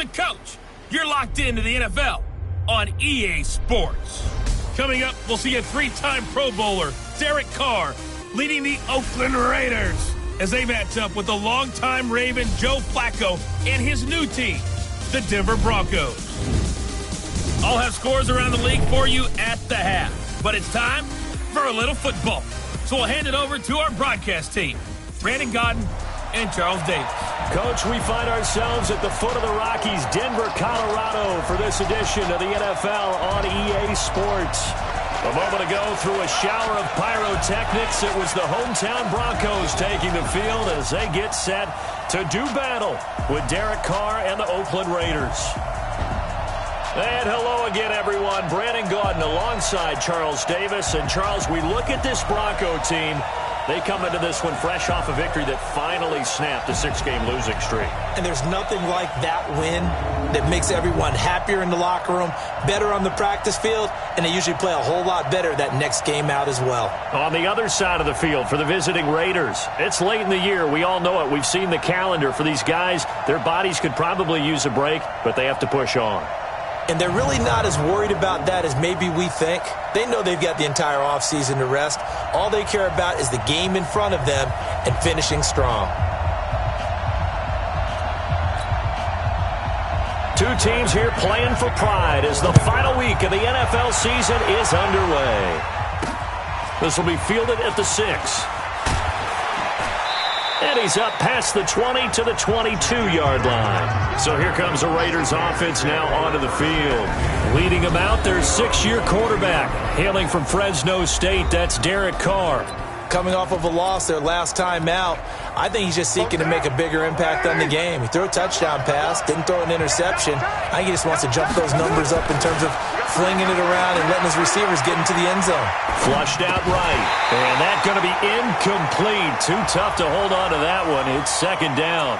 the coach. You're locked into the NFL on EA Sports. Coming up, we'll see a three-time Pro Bowler, Derek Carr, leading the Oakland Raiders as they match up with the longtime Raven Joe Flacco and his new team, the Denver Broncos. I'll have scores around the league for you at the half, but it's time for a little football. So we'll hand it over to our broadcast team, Brandon Godden and Charles Davis. Coach, we find ourselves at the foot of the Rockies, Denver, Colorado, for this edition of the NFL on EA Sports. A moment ago, through a shower of pyrotechnics, it was the hometown Broncos taking the field as they get set to do battle with Derek Carr and the Oakland Raiders. And hello again, everyone. Brandon Gaudin alongside Charles Davis. And, Charles, we look at this Bronco team. They come into this one fresh off a victory that finally snapped a 6-game losing streak. And there's nothing like that win that makes everyone happier in the locker room, better on the practice field, and they usually play a whole lot better that next game out as well. On the other side of the field for the visiting Raiders, it's late in the year. We all know it. We've seen the calendar for these guys. Their bodies could probably use a break, but they have to push on. And they're really not as worried about that as maybe we think. They know they've got the entire offseason to rest. All they care about is the game in front of them and finishing strong. Two teams here playing for pride as the final week of the NFL season is underway. This will be fielded at the 6. And he's up past the 20 to the 22-yard line. So here comes the Raiders offense now onto the field. Leading them out, their 6-year quarterback. Hailing from Fresno State, that's Derek Carr. Coming off of a loss their last time out, I think he's just seeking to make a bigger impact on the game. He threw a touchdown pass, didn't throw an interception. I think he just wants to jump those numbers up in terms of flinging it around and letting his receivers get into the end zone. Flushed out right, and that's going to be incomplete. Too tough to hold on to that one. It's second down.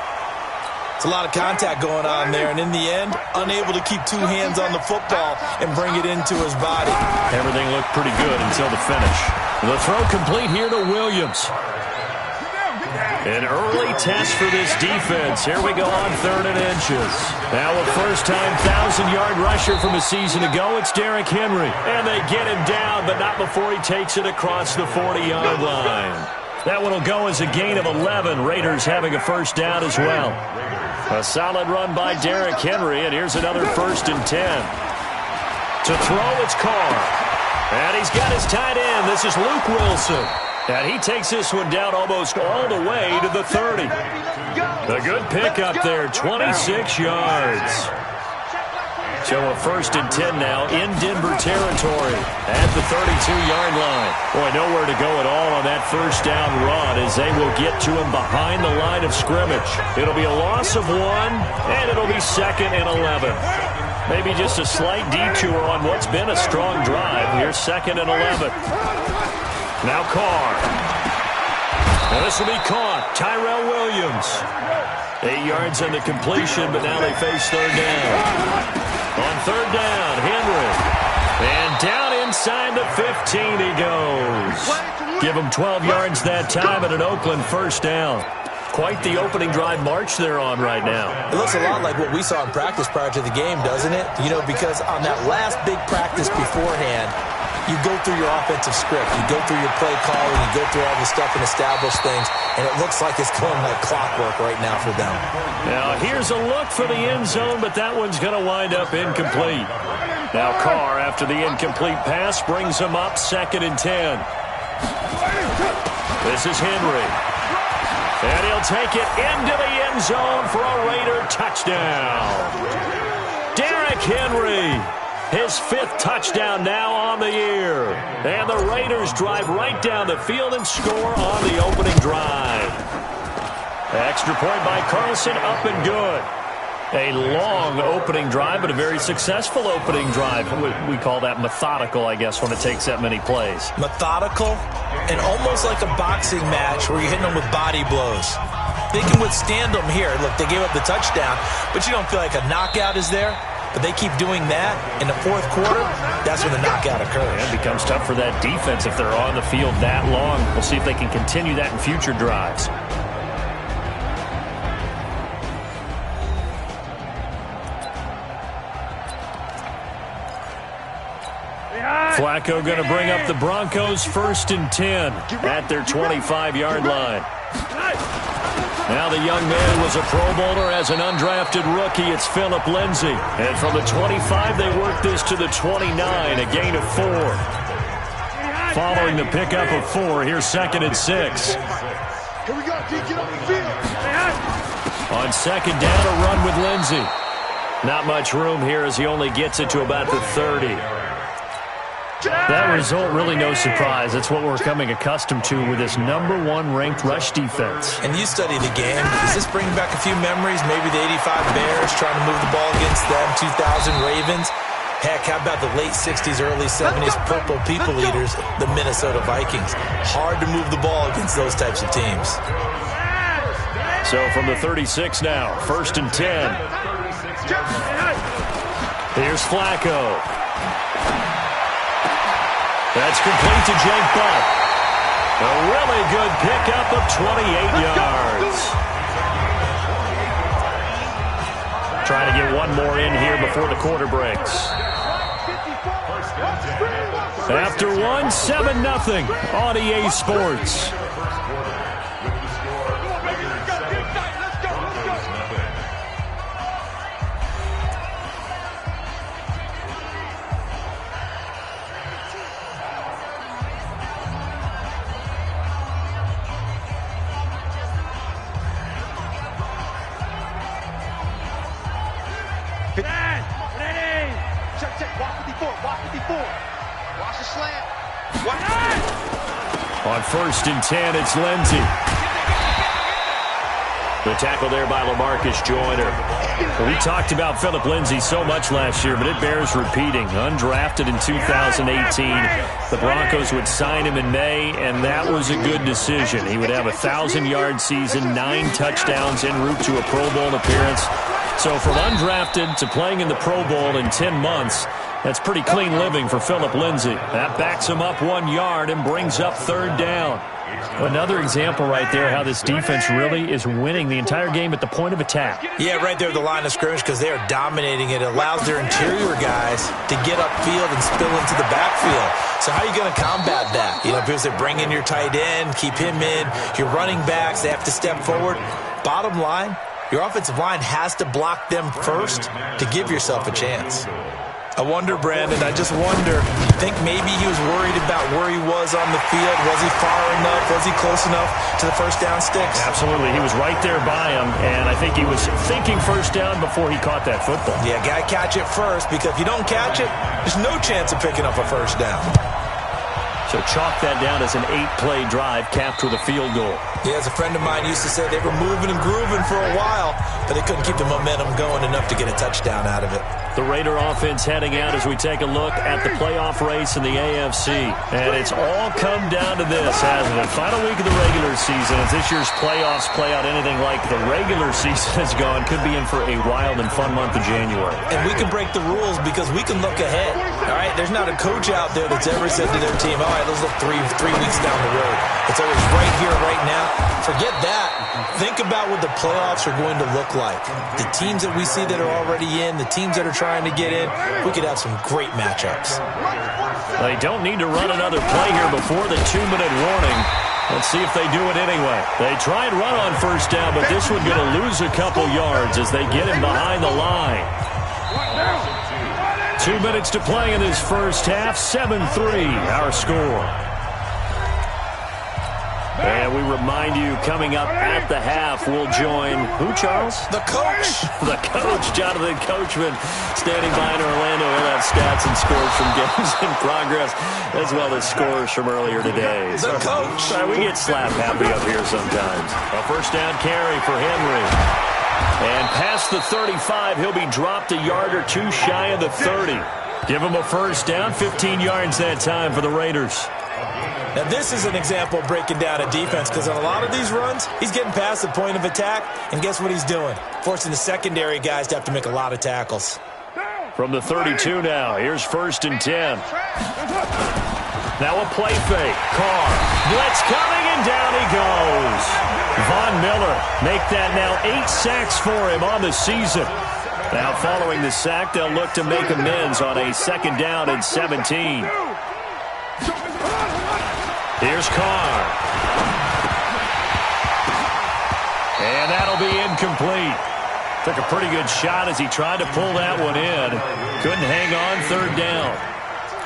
It's a lot of contact going on there, and in the end, unable to keep two hands on the football and bring it into his body. Everything looked pretty good until the finish. The throw complete here to Williams. An early test for this defense. Here we go on 3rd and inches. Now a first-time 1,000-yard rusher from a season ago. It's Derrick Henry. And they get him down, but not before he takes it across the 40-yard line. That one will go as a gain of 11. Raiders having a first down as well. A solid run by Derrick Henry, and here's another 1st and 10. To throw, it's Carr. And he's got his tight end. This is Luke Wilson. And he takes this one down almost all the way to the 30. A good pickup there, 26 yards. So a 1st and 10 now in Denver territory at the 32-yard line. Boy, nowhere to go at all on that first down run as they will get to him behind the line of scrimmage. It'll be a loss of 1, and it'll be 2nd and 11. Maybe just a slight detour on what's been a strong drive. Here's 2nd and 11. Now Carr. Now this will be caught. Tyrell Williams. 8 yards on the completion, but now they face 3rd down. On 3rd down, Henry. And down inside the 15 he goes. Give him 12 yards that time and an Oakland first down. Quite the opening drive march they're on right now. It looks a lot like what we saw in practice prior to the game, doesn't it? You know, because on that last big practice beforehand, you go through your offensive script, you go through your play calling, you go through all the stuff and establish things, and it looks like it's going like clockwork right now for them. Now here's a look for the end zone, but that one's going to wind up incomplete. Now Carr, after the incomplete pass, brings him up 2nd and 10. This is Henry. And he'll take it into the end zone for a Raider touchdown. Derrick Henry, his 5th touchdown now on the year. And the Raiders drive right down the field and score on the opening drive. Extra point by Carlson, up and good. A long opening drive, but a very successful opening drive. We call that methodical, I guess, when it takes that many plays. Methodical and almost like a boxing match where you're hitting them with body blows. They can withstand them here. Look, they gave up the touchdown, but you don't feel like a knockout is there. But they keep doing that in the 4th quarter, that's when the knockout occurs. It becomes tough for that defense if they're on the field that long. We'll see if they can continue that in future drives. Flacco going to bring up the Broncos 1st and 10 at their 25-yard line. Now the young man was a Pro Bowler as an undrafted rookie. It's Philip Lindsay. And from the 25, they work this to the 29, a gain of 4. Following the pickup of 4, here's 2nd and 6. Here we go, D, get on the field. On 2nd down, a run with Lindsay. Not much room here as he only gets it to about the 30. That result, really no surprise. That's what we're coming accustomed to with this #1 ranked rush defense. And you study the game. Does this bring back a few memories? Maybe the 85 Bears trying to move the ball against them, 2000 Ravens. Heck, how about the late 60s, early 70s Purple People Eaters, the Minnesota Vikings? Hard to move the ball against those types of teams. So from the 36 now, 1st and 10. Here's Flacco. That's complete to Jake Butt. A really good pickup of 28 yards. Trying to get one more in here before the quarter breaks. After one, 7-0 on EA Sports. On 1st and 10, it's Lindsay. The tackle there by LaMarcus Joyner. Well, we talked about Philip Lindsay so much last year, but it bears repeating. Undrafted in 2018, the Broncos would sign him in May, and that was a good decision. He would have a 1,000-yard season, 9 touchdowns en route to a Pro Bowl appearance. So from undrafted to playing in the Pro Bowl in 10 months, that's pretty clean living for Philip Lindsay. That backs him up 1 yard and brings up 3rd down. Another example right there how this defense really is winning the entire game at the point of attack. Yeah, right there at the line of scrimmage because they are dominating it. It allows their interior guys to get upfield and spill into the backfield. So how are you going to combat that? You know, because they bring in your tight end, keep him in. Your running backs, they have to step forward. Bottom line, your offensive line has to block them first to give yourself a chance. I wonder, Brandon, I just wonder, you think maybe he was worried about where he was on the field? Was he far enough? Was he close enough to the first down sticks? Absolutely. He was right there by him, and I think he was thinking first down before he caught that football. Yeah, got to catch it first, because if you don't catch it, there's no chance of picking up a first down. So chalk that down as an 8-play drive capped with a field goal. Yeah, as a friend of mine used to say, they were moving and grooving for a while, but they couldn't keep the momentum going enough to get a touchdown out of it. The Raider offense heading out as we take a look at the playoff race in the AFC. And it's all come down to this, hasn't it? Final week of the regular season. As this year's playoffs play out anything like the regular season has gone, could be in for a wild and fun month of January. And we can break the rules because we can look ahead. All right, there's not a coach out there that's ever said to their team, all right, let's look three weeks down the road. It's always right here, right now. Forget that. Think about what the playoffs are going to look like. The teams that we see that are already in, the teams that are trying to get in, we could have some great matchups. They don't need to run another play here before the 2-minute warning. Let's see if they do it anyway. They try and run on first down, but this one going to lose a couple yards as they get him behind the line. 2 minutes to play in this first half. 7-3 our score. And we remind you, coming up at the half, we'll join, who, Charles? The coach. The coach, Jonathan Coachman, standing by in Orlando. He'll have stats and scores from games in progress, as well as scores from earlier today. The coach. We get slap happy up here sometimes. A first down carry for Henry. And past the 35, he'll be dropped a yard or two shy of the 30. Give him a first down, 15 yards that time for the Raiders. Now, this is an example of breaking down a defense because on a lot of these runs, he's getting past the point of attack, and guess what he's doing? Forcing the secondary guys to have to make a lot of tackles. From the 32 now, here's 1st and 10. Now a play fake. Carr. Blitz coming, and down he goes. Von Miller make that now 8 sacks for him on the season. Now following the sack, they'll look to make amends on a 2nd down and 17. Here's Carr. And that'll be incomplete. Took a pretty good shot as he tried to pull that one in. Couldn't hang on third down.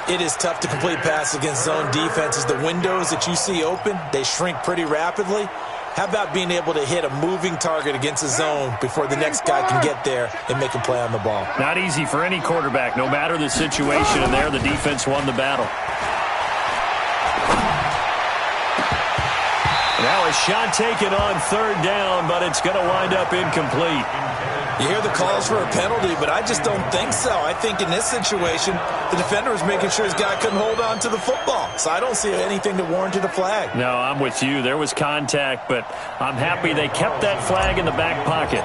It is tough to complete passes against zone defenses. The windows that you see open, they shrink pretty rapidly. How about being able to hit a moving target against a zone before the next guy can get there and make a play on the ball? Not easy for any quarterback, no matter the situation, and there the defense won the battle. Now a shot taken on third down, but it's going to wind up incomplete. You hear the calls for a penalty, but I just don't think so. I think in this situation, the defender was making sure his guy couldn't hold on to the football. So I don't see anything to warrant a flag. No, I'm with you. There was contact, but I'm happy they kept that flag in the back pocket.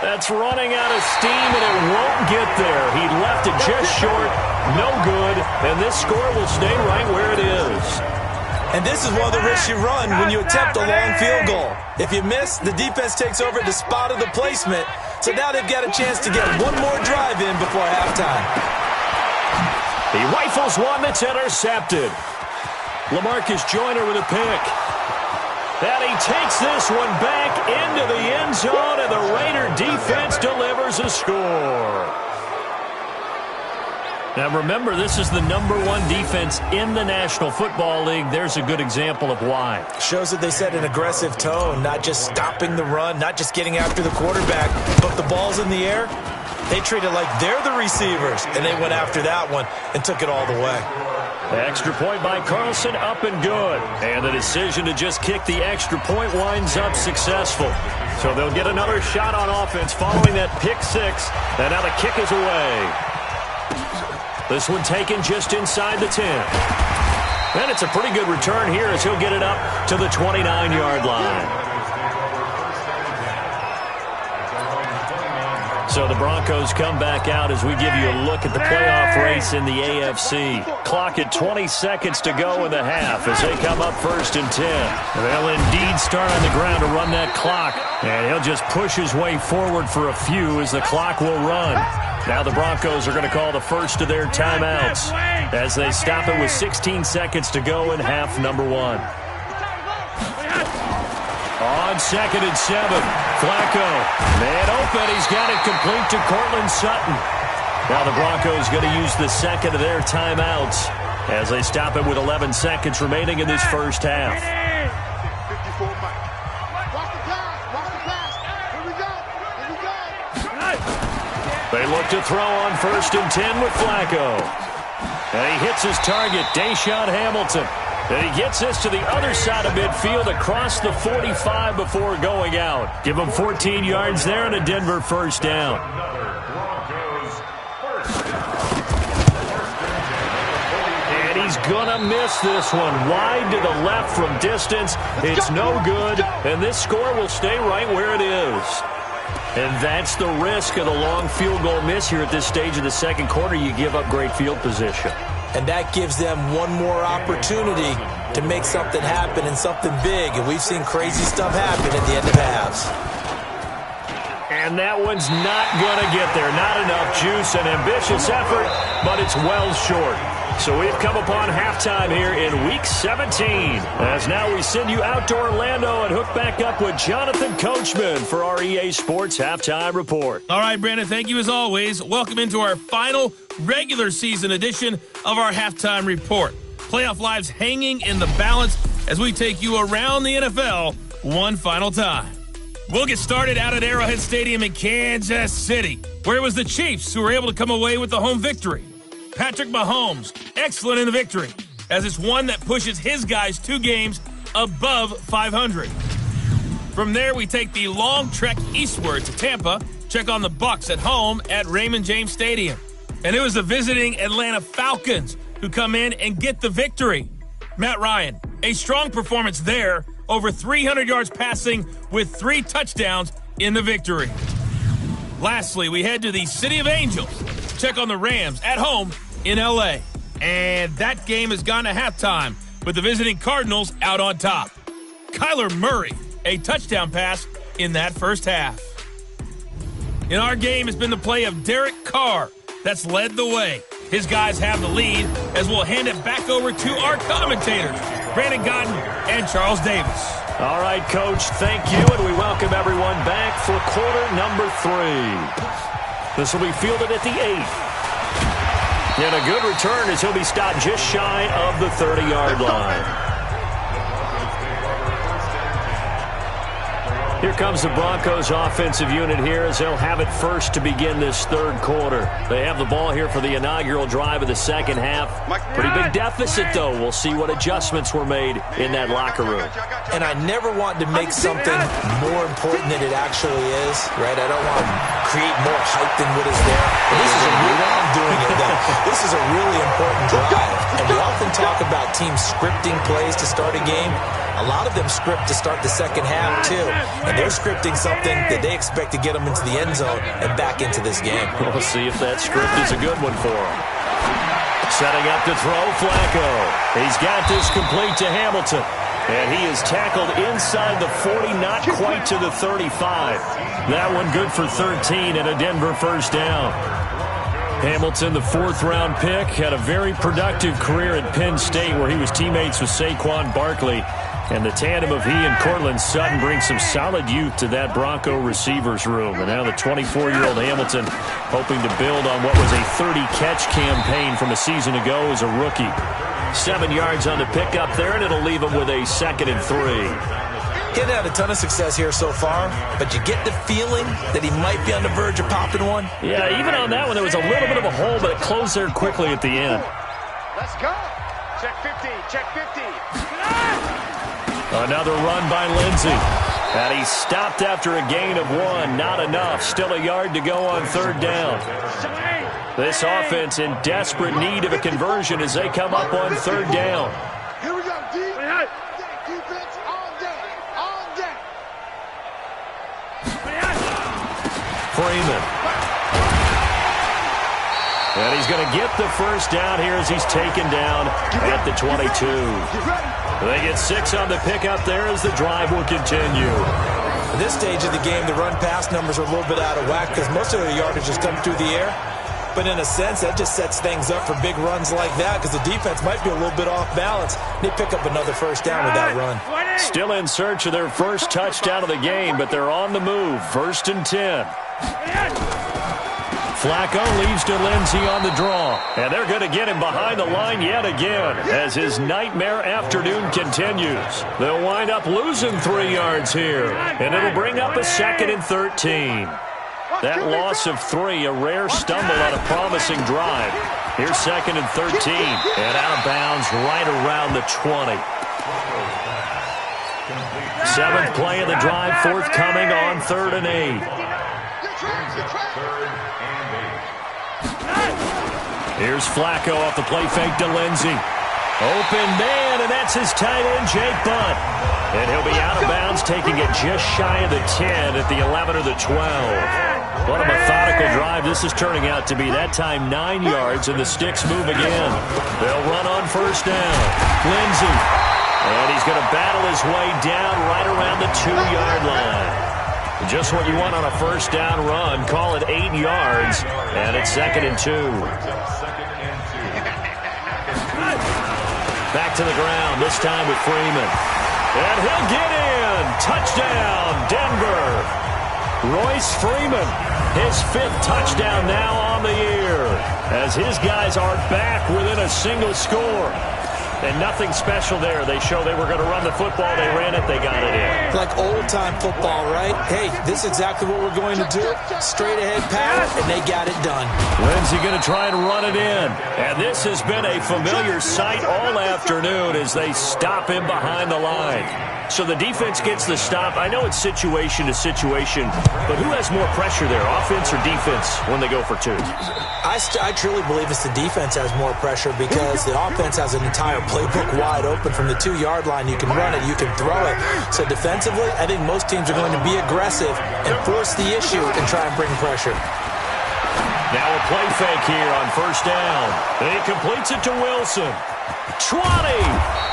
That's running out of steam, and it won't get there. He left it just short. No good, and this score will stay right where it is. And this is one of the risks you run when you attempt a long field goal. If you miss, the defense takes over the spot of the placement. So now they've got a chance to get one more drive in before halftime. He rifles one that's intercepted. LaMarcus Joyner with a pick. And he takes this one back into the end zone, and the Raider defense delivers a score. Now remember, this is the #1 defense in the National Football League. There's a good example of why. Shows that they set an aggressive tone, not just stopping the run, not just getting after the quarterback, but if the ball's in the air, they treat it like they're the receivers, and they went after that one and took it all the way. The extra point by Carlson, up and good. And the decision to just kick the extra point winds up successful. So they'll get another shot on offense following that pick six, and now the kick is away. This one taken just inside the 10. And it's a pretty good return here as he'll get it up to the 29-yard line. So the Broncos come back out as we give you a look at the playoff race in the AFC. Clock at 20 seconds to go in the half as they come up 1st and 10. They'll indeed start on the ground to run that clock. And he'll just push his way forward for a few as the clock will run. Now the Broncos are going to call the first of their timeouts as they stop it with 16 seconds to go in half number 1. On 2nd and 7, Flacco. Man open, he's got it complete to Cortland Sutton. Now the Broncos going to use the second of their timeouts as they stop it with 11 seconds remaining in this first half. They look to throw on 1st and 10 with Flacco. And he hits his target, Deshaun Hamilton. And he gets this to the other side of midfield across the 45 before going out. Give him 14 yards there and a Denver first down. And he's going to miss this one. Wide to the left from distance. It's no good. And this score will stay right where it is. And that's the risk of the long field goal miss here at this stage of the second quarter. You give up great field position. And that gives them one more opportunity to make something happen and something big. And we've seen crazy stuff happen at the end of halves. And that one's not going to get there. Not enough juice, an ambitious effort, but it's well short. So we've come upon halftime here in Week 17. As now we send you out to Orlando and hook back up with Jonathan Coachman for our EA Sports Halftime Report. All right, Brandon, thank you as always. Welcome into our final regular season edition of our Halftime Report. Playoff lives hanging in the balance as we take you around the NFL one final time. We'll get started out at Arrowhead Stadium in Kansas City, where it was the Chiefs who were able to come away with the home victory. Patrick Mahomes, excellent in the victory, as it's one that pushes his guys 2 games above 500. From there, we take the long trek eastward to Tampa, check on the Bucs at home at Raymond James Stadium. And it was the visiting Atlanta Falcons who come in and get the victory. Matt Ryan, a strong performance there, over 300 yards passing with 3 touchdowns in the victory. Lastly, we head to the City of Angels, check on the Rams at home in L.A. And that game has gone to halftime with the visiting Cardinals out on top. Kyler Murray, a touchdown pass in that first half. In our game has been the play of Derek Carr, that's led the way. His guys have the lead as we'll hand it back over to our commentators, Brandon Godden and Charles Davis. All right, Coach, thank you, and we welcome everyone back for quarter number 3. This will be fielded at the 8. And a good return as he'll be stopped just shy of the 30-yard line. Here comes the Broncos offensive unit here as they'll have it first to begin this third quarter. They have the ball here for the inaugural drive of the second half. Pretty big deficit, though. We'll see what adjustments were made in that locker room. And I never want to make something more important than it actually is, right? I don't want to create more hype than what is there. But this is a really, I'm doing it then. This is a really important drive. And we often talk about teams scripting plays to start a game. A lot of them script to start the second half, too. And they're scripting something that they expect to get them into the end zone and back into this game. We'll see if that script is a good one for them. Setting up to throw, Flacco. He's got this complete to Hamilton. And he is tackled inside the 40, not quite to the 35. That one good for 13 and a Denver first down. Hamilton, the 4th-round pick, had a very productive career at Penn State where he was teammates with Saquon Barkley. And the tandem of he and Cortland Sutton brings some solid youth to that Bronco receivers room. And now the 24-year-old Hamilton hoping to build on what was a 30-catch campaign from a season ago as a rookie. 7 yards on the pickup there, and it'll leave him with a 2nd and 3. He hadn't had a ton of success here so far, but you get the feeling that he might be on the verge of popping one. Yeah, even on that one, there was a little bit of a hole, but it closed there quickly at the end. Let's go. Check 50. Check 50. Another run by Lindsey. And he's stopped after a gain of 1. Not enough. Still a yard to go on 3rd down. This offense in desperate need of a conversion as they come up on 3rd down. Here we go, defense on deck. On deck. Freeman. And he's going to get the first down here as he's taken down at the 22. They get 6 on the pickup there as the drive will continue. At this stage of the game, the run-pass numbers are a little bit out of whack because most of the yardage has come through the air. But in a sense, that just sets things up for big runs like that because the defense might be a little bit off balance. They pick up another first down with that run. Still in search of their first touchdown of the game, but they're on the move. 1st and 10. Flacco leaves to Lindsey on the draw. And they're going to get him behind the line yet again as his nightmare afternoon continues. They'll wind up losing 3 yards here. And it'll bring up a 2nd and 13. That loss of 3, a rare stumble on a promising drive. Here's 2nd and 13. And out of bounds right around the 20. 7th play of the drive forthcoming on 3rd and 8. Here's Flacco off the play fake to Lindsey. Open man, and that's his tight end, Jake Butt. And he'll be out of bounds, taking it just shy of the 10 at the 11 or the 12. What a methodical drive this is turning out to be. That time 9 yards, and the sticks move again. They'll run on 1st down. Lindsey. And he's going to battle his way down right around the 2-yard line. Just what you want on a 1st down run. Call it 8 yards, and it's 2nd and 2. Back to the ground, this time with Freeman. And he'll get in. Touchdown, Denver. Royce Freeman, his 5th touchdown now on the year, as his guys are back within a single score. And nothing special there. They show they were going to run the football. They ran it. They got it in. Like old-time football, right? Hey, this is exactly what we're going to do. Straight-ahead pass, and they got it done. Lindsey going to try and run it in. And this has been a familiar sight all afternoon as they stop him behind the line. So the defense gets the stop. I know it's situation to situation, but who has more pressure there, offense or defense, when they go for 2? I truly believe it's the defense has more pressure because the offense has an entire playbook wide open from the 2-yard line. You can run it, you can throw it. So defensively, I think most teams are going to be aggressive and force the issue and try and bring pressure. Now a play fake here on 1st down. And he completes it to Wilson. 20!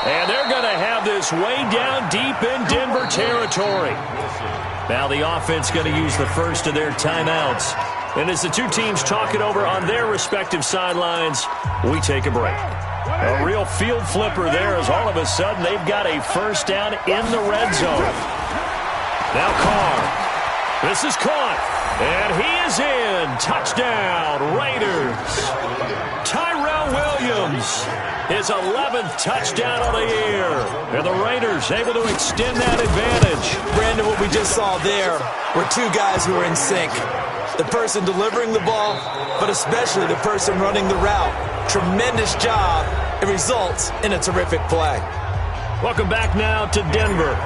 And they're going to have this way down deep in Denver territory. Now the offense going to use the first of their timeouts. And as the two teams talk it over on their respective sidelines, we take a break. A real field flipper there as all of a sudden they've got a first down in the red zone. Now Carr. This is caught. And he is in. Touchdown, Raiders. Tyrell Williams, his 11th touchdown of the year. And the Raiders able to extend that advantage. Brandon, what we just saw there were two guys who were in sync. The person delivering the ball, but especially the person running the route. Tremendous job. It results in a terrific play. Welcome back now to Denver,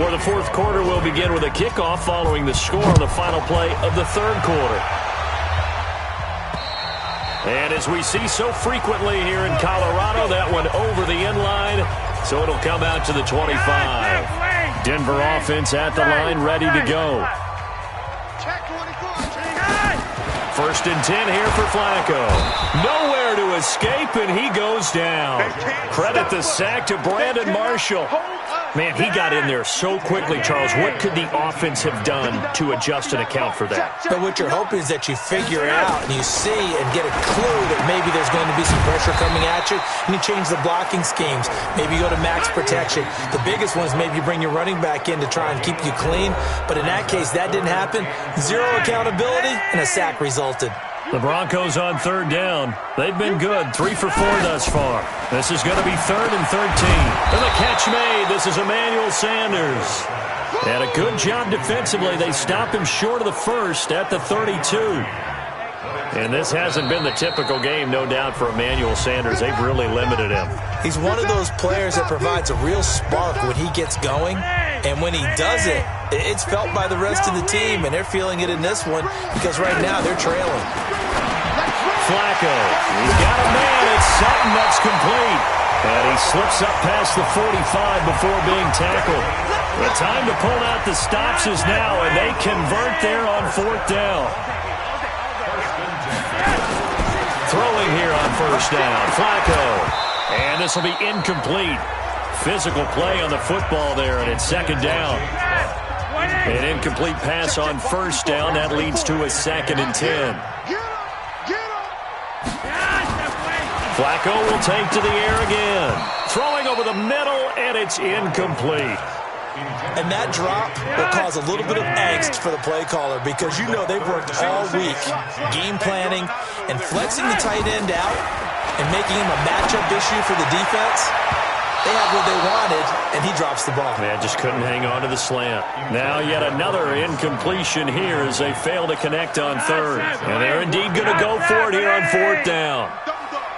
where the fourth quarter will begin with a kickoff following the score on the final play of the third quarter. And as we see so frequently here in Colorado, that one over the end line, so it'll come out to the 25. Denver offense at the line, ready to go. First and 10 here for Flacco. Nowhere to escape, and he goes down. Credit the sack to Brandon Marshall. Man, he got in there so quickly, Charles. What could the offense have done to adjust and account for that? But what you're hoping is that you figure out and you see and get a clue that maybe there's going to be some pressure coming at you, and you change the blocking schemes. Maybe you go to max protection. The biggest one is maybe you bring your running back in to try and keep you clean. But in that case, that didn't happen. Zero accountability, and a sack resulted. The Broncos on third down. They've been good, 3 for 4 thus far. This is going to be 3rd and 13. And the catch made. This is Emmanuel Sanders. And a good job defensively. They stop him short of the first at the 32. And this hasn't been the typical game, no doubt, for Emmanuel Sanders. They've really limited him. He's one of those players that provides a real spark when he gets going. And when he does it, it's felt by the rest of the team, and they're feeling it in this one because right now they're trailing. Flacco, he's got a man. It's Sutton that's complete. And he slips up past the 45 before being tackled. The time to pull out the stops is now, and they convert there on 4th down. Throwing here on 1st down, Flacco. And this will be incomplete. Physical play on the football there, and it's 2nd down. An incomplete pass on 1st down. That leads to a 2nd and 10. Flacco will take to the air again. Throwing over the middle, and it's incomplete. And that drop will cause a little bit of angst for the play caller because you know they've worked all week game planning and flexing the tight end out and making him a matchup issue for the defense. They had what they wanted, and he drops the ball. Man, just couldn't hang on to the slant. Now yet another incompletion here as they fail to connect on 3rd. And they're indeed going to go for it here on 4th down.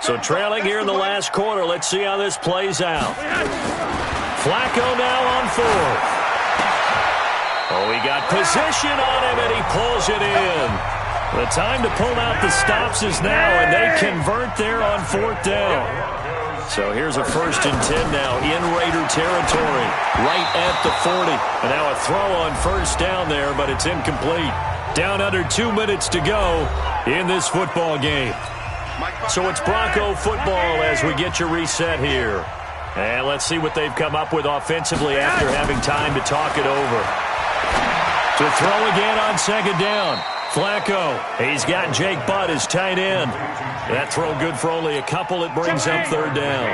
So trailing here in the last quarter, let's see how this plays out. Flacco now on 4th. Oh, he got position on him, and he pulls it in. The time to pull out the stops is now, and they convert there on 4th down. So here's a 1st and 10 now in Raider territory, right at the 40. And now a throw on 1st down there, but it's incomplete. Down under 2 minutes to go in this football game. So it's Bronco football as we get you reset here. And let's see what they've come up with offensively after having time to talk it over. To throw again on 2nd down. Flacco, he's got Jake Butt as tight end. That throw good for only a couple. It brings up 3rd down.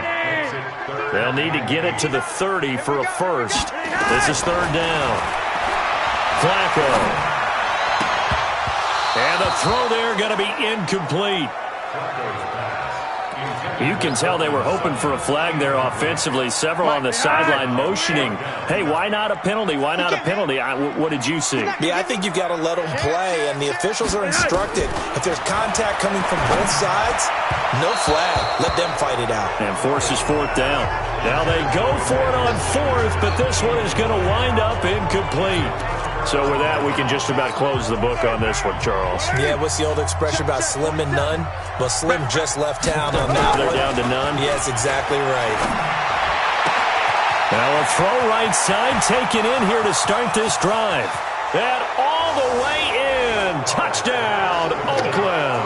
They'll need to get it to the 30 for a first. This is 3rd down. Flacco. And the throw there going to be incomplete. You can tell they were hoping for a flag there offensively. Several on the sideline motioning, hey, why not a penalty? Why not a penalty? What did you see? Yeah, I think you've got to let them play, and the officials are instructed. If there's contact coming from both sides, no flag. Let them fight it out. And forces 4th down. Now they go for it on 4th, but this one is going to wind up incomplete. So with that, we can just about close the book on this one, Charles. Yeah, what's the old expression about slim and none? Well, Slim just left town on that They're one. down to none? Yes, exactly right. Now a throw right side taken in here to start this drive. And all the way in. Touchdown, Oakland.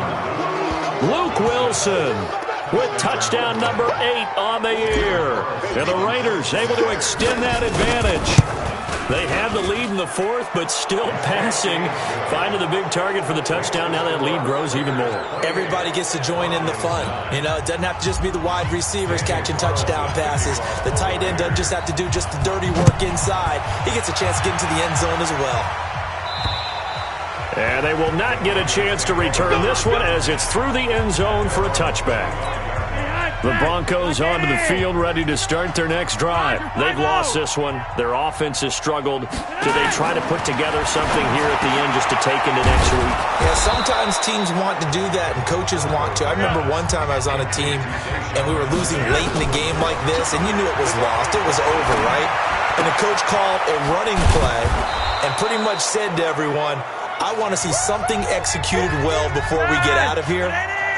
Luke Wilson with touchdown number 8 on the year. And the Raiders able to extend that advantage. They have the lead in the fourth, but still passing. Finding the big target for the touchdown. Now that lead grows even more. Everybody gets to join in the fun. You know, it doesn't have to just be the wide receivers catching touchdown passes. The tight end doesn't just have to do just the dirty work inside. He gets a chance to get into the end zone as well. And they will not get a chance to return this one as it's through the end zone for a touchback. The Broncos onto the field, ready to start their next drive. They've lost this one. Their offense has struggled. Do they try to put together something here at the end just to take into next week? Yeah, sometimes teams want to do that, and coaches want to. I remember one time I was on a team, and we were losing late in the game like this, and you knew it was lost. It was over, right? And the coach called a running play and pretty much said to everyone, I want to see something executed well before we get out of here.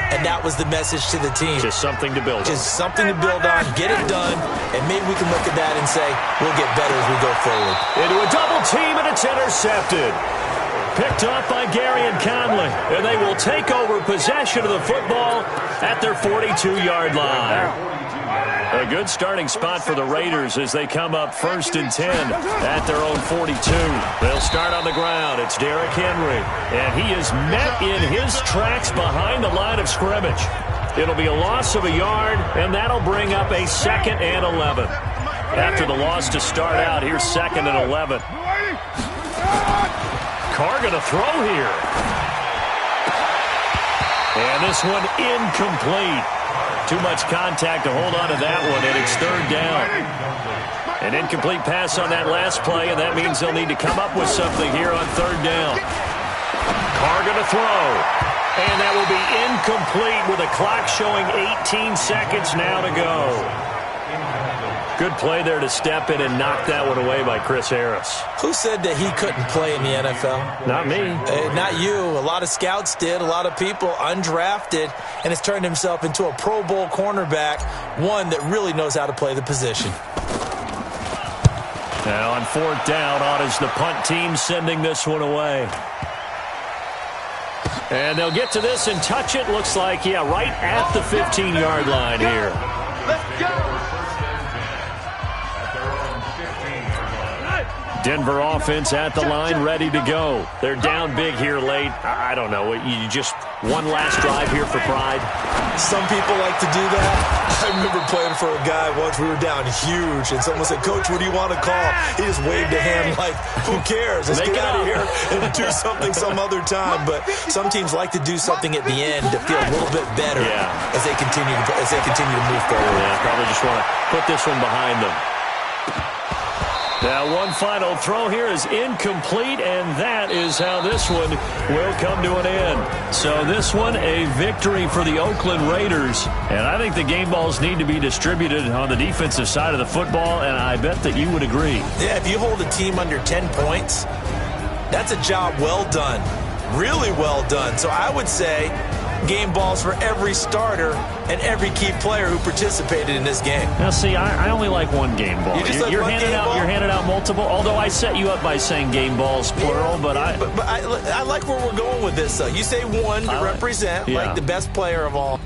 And that was the message to the team. Just something to build on. Just something to build on, get it done, and maybe we can look at that and say, we'll get better as we go forward. Into a double team, and it's intercepted. Picked off by Gary and Conley. And they will take over possession of the football at their 42-yard line. A good starting spot for the Raiders as they come up 1st and 10 at their own 42. They'll start on the ground. It's Derrick Henry, and he is met in his tracks behind the line of scrimmage. It'll be a loss of a yard, and that'll bring up a 2nd and 11. After the loss to start out, here's 2nd and 11. Carr going to throw here. And this one incomplete. Too much contact to hold on to that one, and it's 3rd down. An incomplete pass on that last play, and that means they'll need to come up with something here on 3rd down. Carr going to throw. And that will be incomplete with a clock showing 18 seconds now to go. Good play there to step in and knock that one away by Chris Harris. Who said that he couldn't play in the NFL? Not me. Not you. A lot of scouts did. A lot of people undrafted, and has turned himself into a Pro Bowl cornerback, one that really knows how to play the position. Now on 4th down, on is the punt team sending this one away. And they'll get to this and touch it. Looks like, yeah, right at the 15-yard line here. Let's go. Denver offense at the line, ready to go. They're down big here late. I don't know. You just one last drive here for pride. Some people like to do that. I remember playing for a guy once. We were down huge, and someone said, Coach, what do you want to call? He just waved a hand like, who cares? Let's get out of here and do something some other time. But some teams like to do something at the end to feel a little bit better as they continue to move forward. Yeah, probably just want to put this one behind them. Now one final throw here is incomplete, and that is how this one will come to an end. So this one, a victory for the Oakland Raiders. And I think the game balls need to be distributed on the defensive side of the football, and I bet that you would agree. Yeah, if you hold a team under 10 points, that's a job well done. Really well done. So I would say game balls for every starter and every key player who participated in this game. Now, see, I only like one game ball. You're handing out multiple. Although I set you up by saying game balls plural, but I like where we're going with this. You say one to represent like the best player of all.